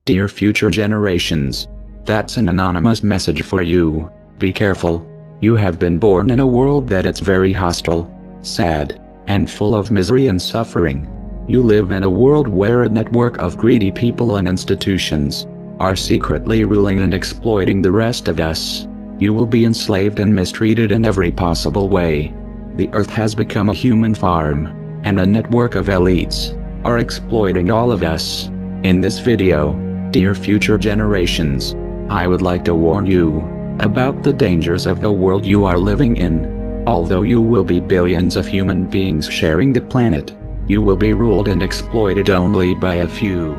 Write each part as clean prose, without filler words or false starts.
Dear future generations. That's an anonymous message for you. Be careful. You have been born in a world that it's very hostile, sad, and full of misery and suffering. You live in a world where a network of greedy people and institutions are secretly ruling and exploiting the rest of us. You will be enslaved and mistreated in every possible way. The earth has become a human farm, and a network of elites are exploiting all of us. In this video, dear future generations, I would like to warn you about the dangers of the world you are living in. Although you will be billions of human beings sharing the planet, you will be ruled and exploited only by a few.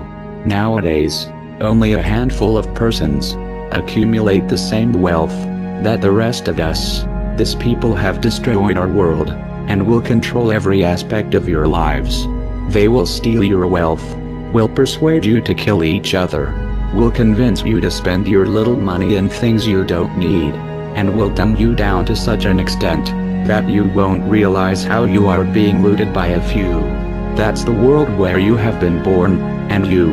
Nowadays, only a handful of persons accumulate the same wealth that the rest of us. These people have destroyed our world and will control every aspect of your lives. They will steal your wealth, will persuade you to kill each other, will convince you to spend your little money in things you don't need, and will dumb you down to such an extent that you won't realize how you are being looted by a few. That's the world where you have been born, and you,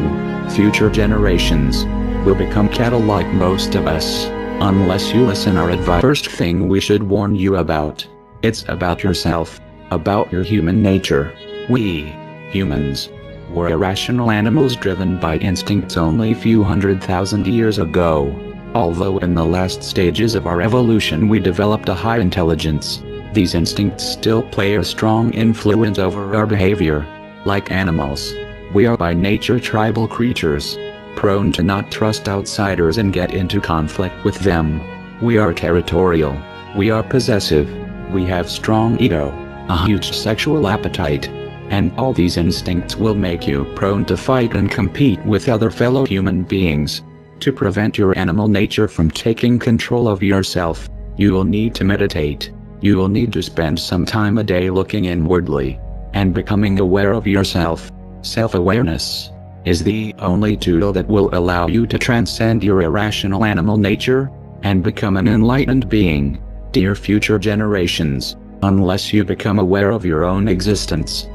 future generations, will become cattle like most of us, unless you listen our advice. First thing we should warn you about, it's about yourself, about your human nature. We, humans, were irrational animals driven by instincts only a few 100,000 years ago. Although in the last stages of our evolution we developed a high intelligence, these instincts still play a strong influence over our behavior. Like animals, we are by nature tribal creatures, prone to not trust outsiders and get into conflict with them. We are territorial, we are possessive, we have strong ego, a huge sexual appetite, and all these instincts will make you prone to fight and compete with other fellow human beings. To prevent your animal nature from taking control of yourself, you will need to meditate. You will need to spend some time a day looking inwardly and becoming aware of yourself. Self-awareness is the only tool that will allow you to transcend your irrational animal nature and become an enlightened being. Dear future generations, unless you become aware of your own existence,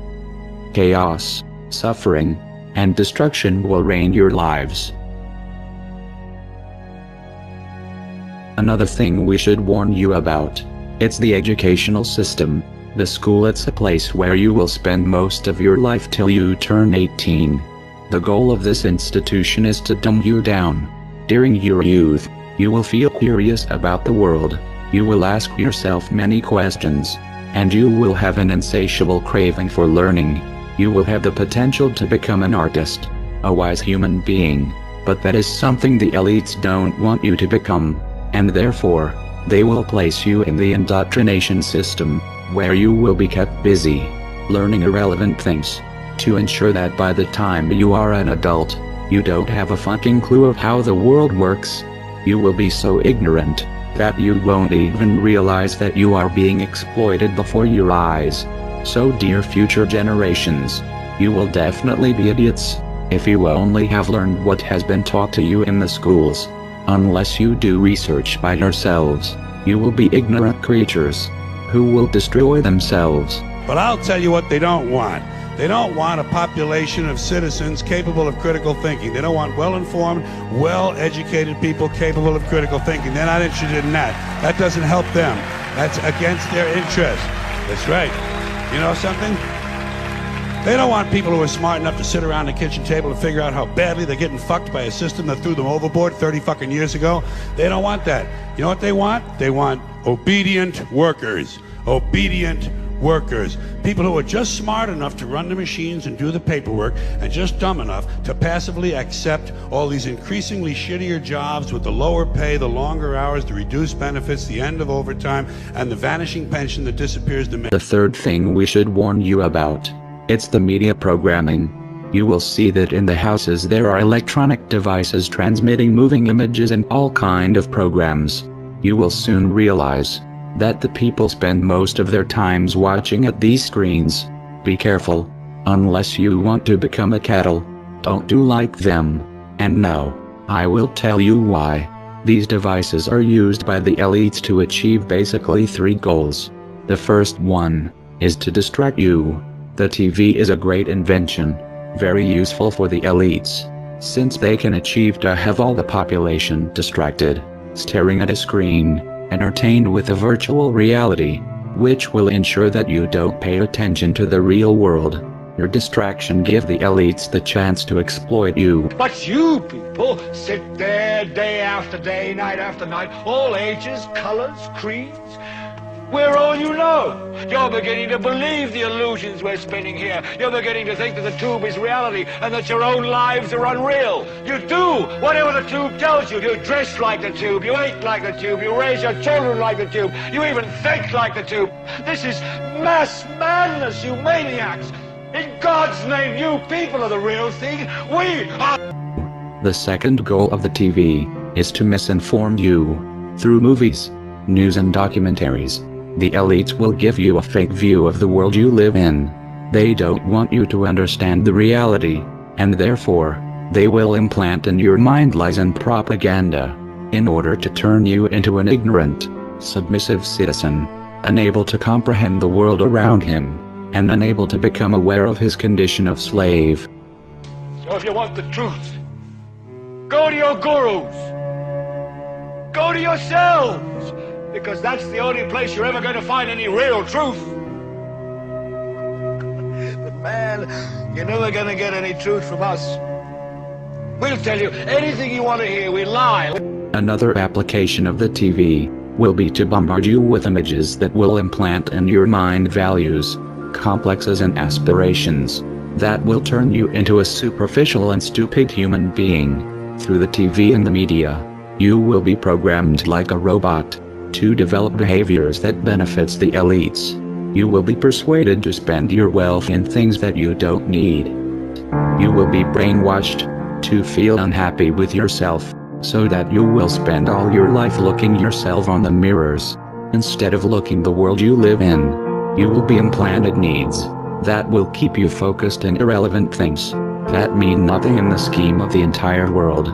chaos, suffering, and destruction will reign your lives. Another thing we should warn you about, it's the educational system. The school, it's a place where you will spend most of your life till you turn 18. The goal of this institution is to dumb you down. During your youth, you will feel curious about the world. You will ask yourself many questions, and you will have an insatiable craving for learning. You will have the potential to become an artist, a wise human being, but that is something the elites don't want you to become, and therefore, they will place you in the indoctrination system, where you will be kept busy, learning irrelevant things, to ensure that by the time you are an adult, you don't have a fucking clue of how the world works. You will be so ignorant that you won't even realize that you are being exploited before your eyes. So dear future generations, you will definitely be idiots if you only have learned what has been taught to you in the schools. Unless you do research by yourselves, you will be ignorant creatures who will destroy themselves. But I'll tell you what they don't want. They don't want a population of citizens capable of critical thinking. They don't want well-informed, well-educated people capable of critical thinking. They're not interested in that. That doesn't help them. That's against their interest. That's right. You know something? They don't want people who are smart enough to sit around the kitchen table and figure out how badly they're getting fucked by a system that threw them overboard 30 fucking years ago. They don't want that. You know what they want? They want obedient workers. Obedient workers. People who are just smart enough to run the machines and do the paperwork, and just dumb enough to passively accept all these increasingly shittier jobs with the lower pay, the longer hours, the reduced benefits, the end of overtime, and the vanishing pension that disappears the minute. The third thing we should warn you about, it's the media programming. You will see that in the houses there are electronic devices transmitting moving images and all kind of programs. You will soon realize that the people spend most of their times watching at these screens. Be careful. Unless you want to become a cattle, don't do like them. And no, I will tell you why. These devices are used by the elites to achieve basically 3 goals. The first one is to distract you. The TV is a great invention, very useful for the elites. since they can achieve to have all the population distracted, staring at a screen, entertained with a virtual reality, which will ensure that you don't pay attention to the real world. Your distraction give the elites the chance to exploit you. But you people sit there day after day, night after night, all ages, colors, creeds. We're all you know. You're beginning to believe the illusions we're spinning here. You're beginning to think that the tube is reality and that your own lives are unreal. You do whatever the tube tells you. You dress like the tube. You eat like the tube. You raise your children like the tube. You even think like the tube. This is mass madness, you maniacs. In God's name, you people are the real thing. We are... The second goal of the TV is to misinform you. Through movies, news and documentaries, the elites will give you a fake view of the world you live in. They don't want you to understand the reality, and therefore, they will implant in your mind lies and propaganda, in order to turn you into an ignorant, submissive citizen, unable to comprehend the world around him, and unable to become aware of his condition of slave. So if you want the truth, go to your gurus. Go to yourselves. Because that's the only place you're ever going to find any real truth. But man, you're never going to get any truth from us. We'll tell you anything you want to hear. We lie. Another application of the TV will be to bombard you with images that will implant in your mind values, complexes and aspirations that will turn you into a superficial and stupid human being. Through the TV and the media, you will be programmed like a robot to develop behaviors that benefits the elites. You will be persuaded to spend your wealth in things that you don't need. You will be brainwashed to feel unhappy with yourself, so that you will spend all your life looking yourself on the mirrors, instead of looking the world you live in. You will be implanted needs that will keep you focused on irrelevant things that mean nothing in the scheme of the entire world.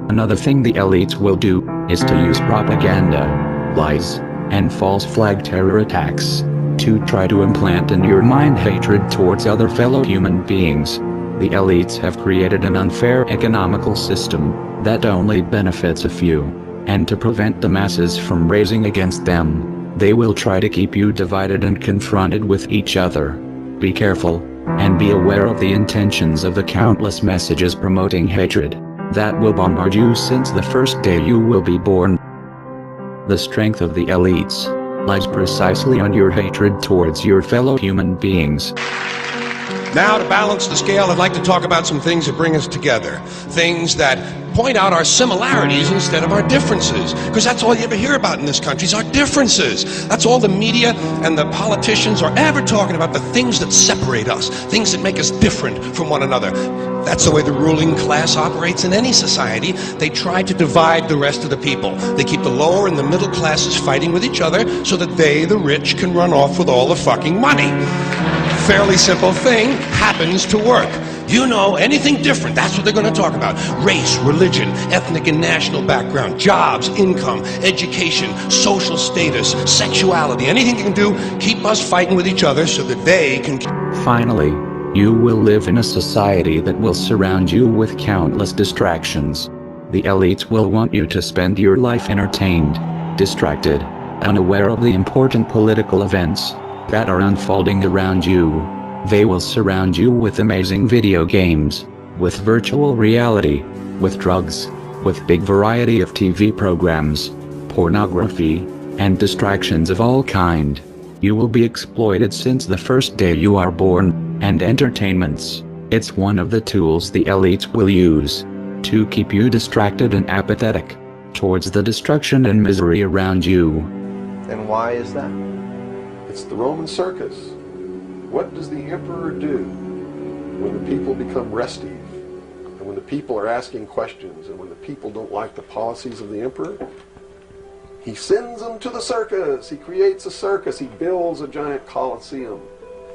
Another thing the elites will do is to use propaganda, lies, and false flag terror attacks to try to implant in your mind hatred towards other fellow human beings. The elites have created an unfair economical system that only benefits a few, and to prevent the masses from raising against them, they will try to keep you divided and confronted with each other. Be careful, and be aware of the intentions of the countless messages promoting hatred that will bombard you since the first day you will be born. The strength of the elites lies precisely on your hatred towards your fellow human beings. Now, to balance the scale, I'd like to talk about some things that bring us together. Things that point out our similarities instead of our differences. Because that's all you ever hear about in this country is our differences. That's all the media and the politicians are ever talking about, the things that separate us, things that make us different from one another. That's the way the ruling class operates in any society. They try to divide the rest of the people. They keep the lower and the middle classes fighting with each other so that they, the rich, can run off with all the fucking money. Fairly simple thing, happens to work. You know, anything different, that's what they're going to talk about. Race, religion, ethnic and national background, jobs, income, education, social status, sexuality, anything they can do, keep us fighting with each other so that they can... Finally, you will live in a society that will surround you with countless distractions. The elites will want you to spend your life entertained, distracted, unaware of the important political events that are unfolding around you. They will surround you with amazing video games, with virtual reality, with drugs, with big variety of TV programs, pornography, and distractions of all kind. You will be exploited since the first day you are born, and entertainments. It's one of the tools the elites will use to keep you distracted and apathetic towards the destruction and misery around you. And why is that? It's the Roman circus. What does the emperor do when the people become restive, and when the people are asking questions, and when the people don't like the policies of the emperor? He sends them to the circus. He creates a circus. He builds a giant coliseum.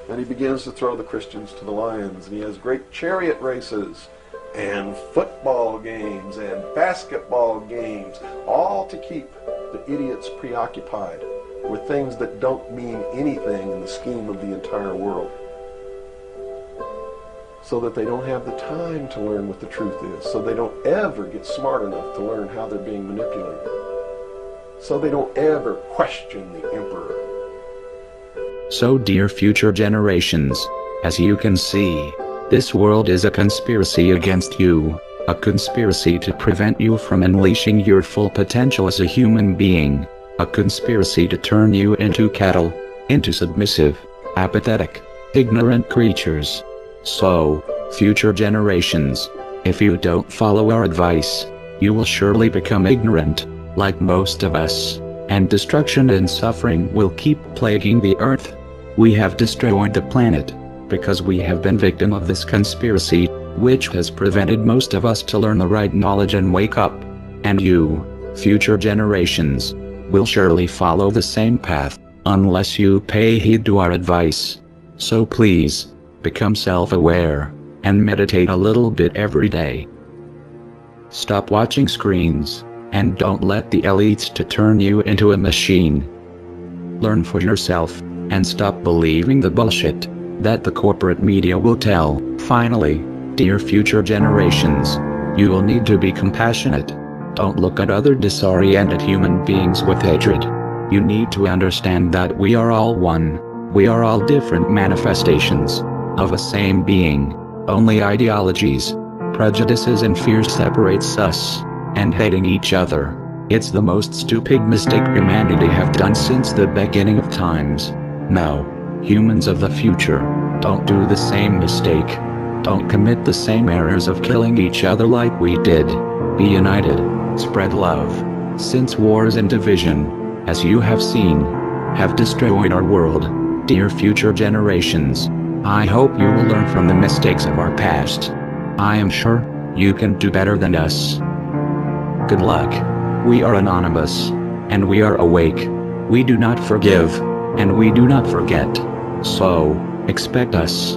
And he begins to throw the Christians to the lions. And he has great chariot races and football games and basketball games, all to keep the idiots preoccupied with things that don't mean anything in the scheme of the entire world. so that they don't have the time to learn what the truth is, so they don't ever get smart enough to learn how they're being manipulated, so they don't ever question the emperor. So dear future generations, as you can see, this world is a conspiracy against you, a conspiracy to prevent you from unleashing your full potential as a human being, a conspiracy to turn you into cattle, into submissive, apathetic, ignorant creatures. So, future generations, if you don't follow our advice, you will surely become ignorant, like most of us, and destruction and suffering will keep plaguing the earth. We have destroyed the planet, because we have been victim of this conspiracy, which has prevented most of us to learn the right knowledge and wake up. And you, future generations, will surely follow the same path, unless you pay heed to our advice. So please, become self-aware, and meditate a little bit every day. Stop watching screens, and don't let the elites to turn you into a machine. Learn for yourself, and stop believing the bullshit that the corporate media will tell. Finally, dear future generations, you will need to be compassionate. Don't look at other disoriented human beings with hatred. You need to understand that we are all one. We are all different manifestations of a same being. Only ideologies, prejudices and fears separates us, and hating each other. It's the most stupid mistake humanity have done since the beginning of times. Now, humans of the future, don't do the same mistake. Don't commit the same errors of killing each other like we did. Be united, spread love, since wars and division, as you have seen, have destroyed our world. Dear future generations, I hope you will learn from the mistakes of our past. I am sure you can do better than us. Good luck. We are anonymous, and we are awake. We do not forgive, and we do not forget. So, expect us.